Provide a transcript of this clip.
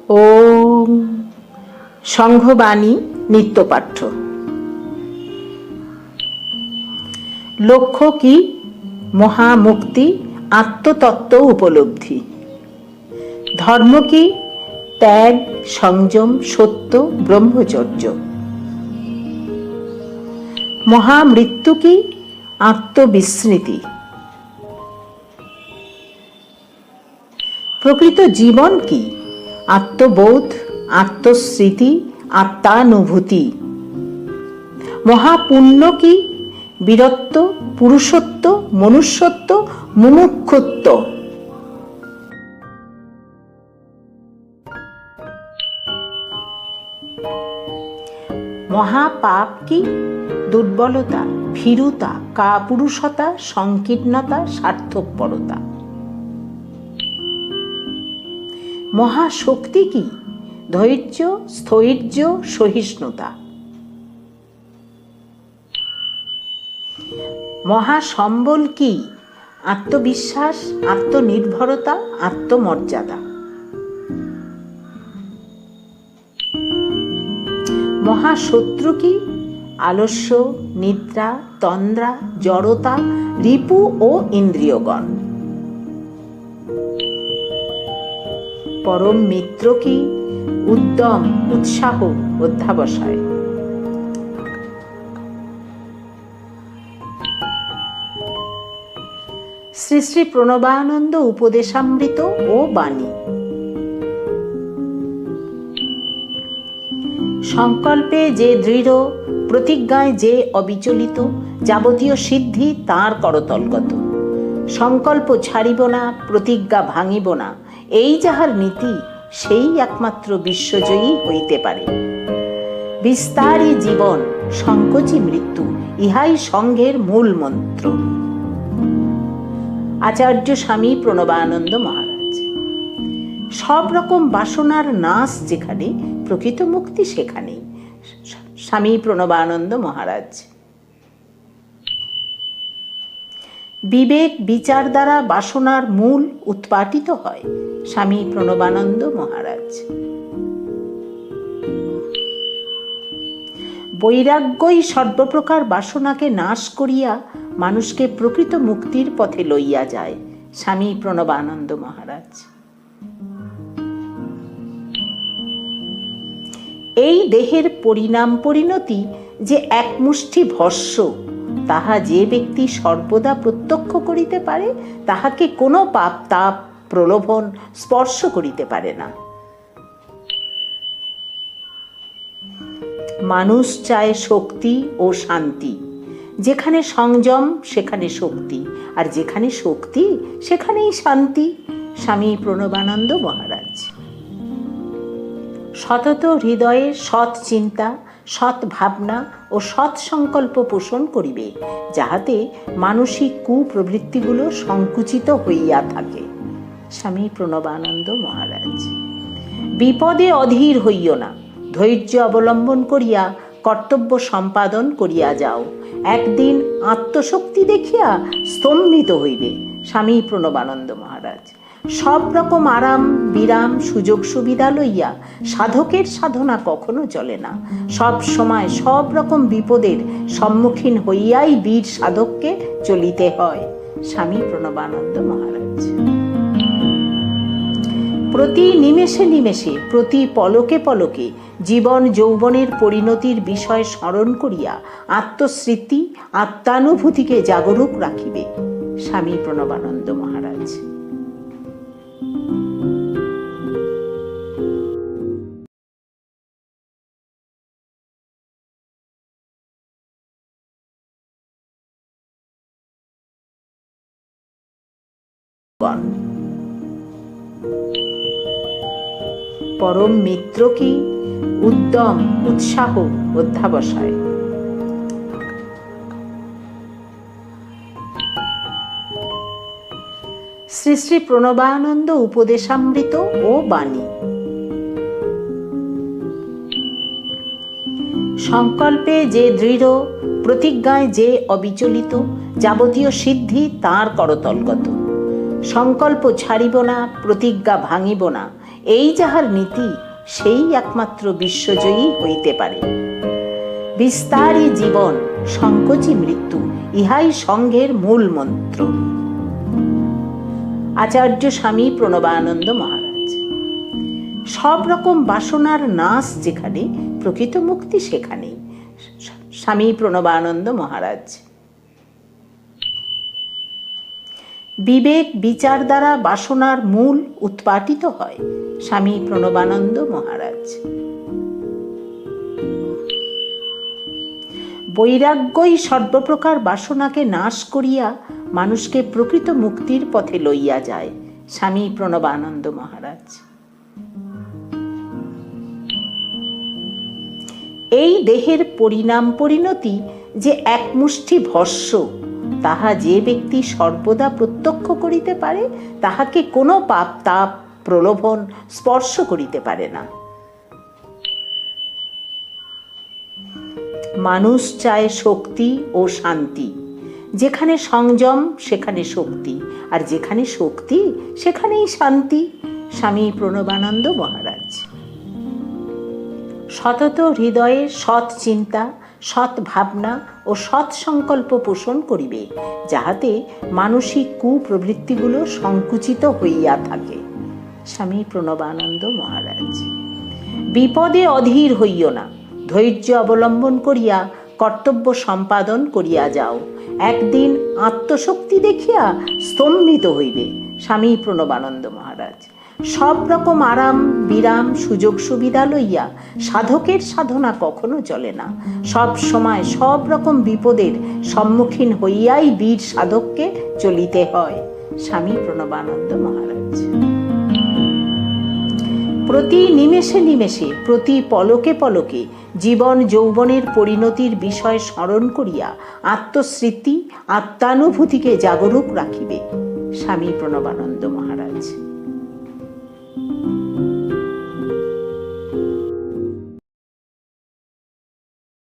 ওম সংঘবাণী নিত্যপাঠ্য। লক্ষ্য কি? মহামুক্তি, আত্মতত্ত্ব উপলব্ধি। ধর্ম কি? ত্যাগ, সংযম, সত্য, ব্রহ্মচর্য। মহামৃত্যু কি? আত্মবিস্মৃতি। প্রকৃত জীবন কি? আত্মবোধ, আত্মস্মৃতি, আত্মানুভূতি। মহাপুণ্য কি? বীরত্ব, পুরুষত্ব, মনুষ্যত্ব, মুমুক্ষুত্ব। মহাপাপ কি? দুর্বলতা, ভীরুতা, কাপুরুষতা, সংকীর্ণতা, স্বার্থপরতা। মহাশক্তি কি? ধৈর্য, স্থৈর্য, সহিষ্ণুতা। মহাসম্বল কি? আত্মবিশ্বাস, আত্মনির্ভরতা, আত্মমর্যাদা। মহাশত্রু কি? আলস্য, নিদ্রা, তন্দ্রা, জড়তা, রিপু ও ইন্দ্রিয়গণ। পরম মিত্র কি? উদ্যম, উৎসাহ, অধ্যাবসায়। শ্রী শ্রী প্রণবানন্দ উপদেশামৃত ও বাণী। সংকল্পে যে দৃঢ়, প্রতিজ্ঞায় যে অবিচলিত, যাবতীয় সিদ্ধি তাঁর করতলগত। সংকল্প ছাড়িব না, প্রতিজ্ঞা ভাঙিব না, এই যাহার নীতি, সেই একমাত্র বিশ্বজয়ী হইতে পারে। বিস্তারী জীবন, সংকোচী মৃত্যু, ইহাই সংঘের মূল মন্ত্র। আচার্য স্বামী প্রণবানন্দ মহারাজ। সব রকম বাসনার নাশ যেখানে, প্রকৃত মুক্তি সেখানেই। স্বামী প্রণবানন্দ মহারাজ। বিবেক বিচার দ্বারা বাসনার মূল উৎপাটিত হয়। স্বামী প্রণবানন্দ মহারাজ। বৈরাগ্যই সর্বপ্রকার বাসনাকে নাশ করিয়া মানুষকে প্রকৃত মুক্তির পথে লইয়া যায়। স্বামী প্রণবানন্দ মহারাজ। এই দেহের পরিণাম পরিণতি যে এক মুষ্টি ভস্য, তাহা যে ব্যক্তি সর্বদা প্রত্যক্ষ করিতে পারে, তাহাকে কোনো পাপ, তাপ, প্রলোভন স্পর্শ করিতে পারে না। মানুষ চায় শক্তি ও শান্তি। যেখানে সংযম সেখানে শক্তি, আর যেখানে শক্তি সেখানেই শান্তি। স্বামী প্রণবানন্দ মহারাজ। সতত হৃদয়ে সৎ চিন্তা, সৎ ভাবনা ও সৎ সংকল্প পোষণ করিবে, যাহাতে মানসিক কুপ্রবৃত্তিগুলো সংকুচিত হইয়া থাকে। স্বামী প্রণবানন্দ মহারাজ। বিপদে অধীর হইও না, ধৈর্য অবলম্বন করিয়া কর্তব্য সম্পাদন করিয়া যাও। একদিন আত্মশক্তি দেখিয়া স্তম্ভিত হইবে। স্বামী প্রণবানন্দ মহারাজ। সব রকম আরাম, বিরাম, সুযোগ সুবিধা লইয়া সাধকের সাধনা কখনো চলে না। সব সময় সব রকম বিপদের সম্মুখীন হইয়াই বীর সাধককে চলিতে হয়। স্বামী প্রণবানন্দ মহারাজ। প্রতি নিমেষে নিমেষে, প্রতি পলকে পলকে জীবন যৌবনের পরিণতির বিষয় স্মরণ করিয়া আত্মস্মৃতি, আত্মানুভূতিকে জাগরুক রাখিবে। স্বামী প্রণবানন্দ মহারাজ। পরম মিত্র কি? উদ্যম, উৎসাহ, অধ্যাবসায়। শ্রী শ্রী প্রণবানন্দ উপদেশামৃত ও বাণী। সংকল্পে যে দৃঢ়, প্রতিজ্ঞায় যে অবিচলিত, যাবতীয় সিদ্ধি তাঁর করতলগত। সংকল্প ছাড়িব না, প্রতিজ্ঞা ভাঙিব না, এই যাহার নীতি, সেই একমাত্র বিশ্বজয়ী হইতে পারে। বিস্তারী জীবন, সংকোচী মৃত্যু, ইহাই সংঘের মূল মন্ত্র। আচার্য স্বামী প্রণবানন্দ মহারাজ। সব রকম বাসনার নাশ যেখানে, প্রকৃত মুক্তি সেখানেই। স্বামী প্রণবানন্দ মহারাজ। বিবেক বিচার দ্বারা বাসনার মূল উৎপাটিত হয়। স্বামী প্রণবানন্দ মহারাজ। বৈরাগ্যই সর্বপ্রকার বাসনাকে নাশ করিয়া মানুষকে প্রকৃত মুক্তির পথে লইয়া যায়। স্বামী প্রণবানন্দ মহারাজ। এই দেহের পরিণাম পরিণতি যে এক মুষ্টি ভস্য, তাহা যে ব্যক্তি সর্বদা প্রত্যক্ষ করিতে পারে, তাহাকে কোনো পাপ তাপ প্রলোভন স্পর্শ করিতে পারে না। মানুষ চায় শক্তি ও শান্তি। যেখানে সংযম সেখানে শক্তি, আর যেখানে শক্তি সেখানেই শান্তি। স্বামী প্রণবানন্দ মহারাজ। সতত হৃদয়ে সৎ চিন্তা, সৎ ভাবনা ও সৎ সংকল্প পোষণ করিবে, যাহাতে মানসিক কুপ্রবৃত্তিগুলো সংকুচিত হইয়া থাকে। স্বামী প্রণবানন্দ মহারাজ। বিপদে অধীর হইও না, ধৈর্য অবলম্বন করিয়া কর্তব্য সম্পাদন করিয়া যাও। একদিন আত্মশক্তি দেখিয়া স্তম্ভিত হইবে। স্বামী প্রণবানন্দ মহারাজ। সব রকম আরাম বিরাম সুযোগ সুবিধা লইয়া সাধকের সাধনা কখনো চলে না। সব সময় সব রকম বিপদের সম্মুখীন হইয়াই বীর সাধককে চলিতে হয়। স্বামী প্রণবানন্দ মহারাজ। প্রতি নিমেষে নিমেষে, প্রতি পলকে পলকে জীবন যৌবনের পরিণতির বিষয় স্মরণ করিয়া আত্মস্মৃতি আত্মানুভূতিকে জাগরুক রাখিবে। স্বামী প্রণবানন্দ মহারাজ।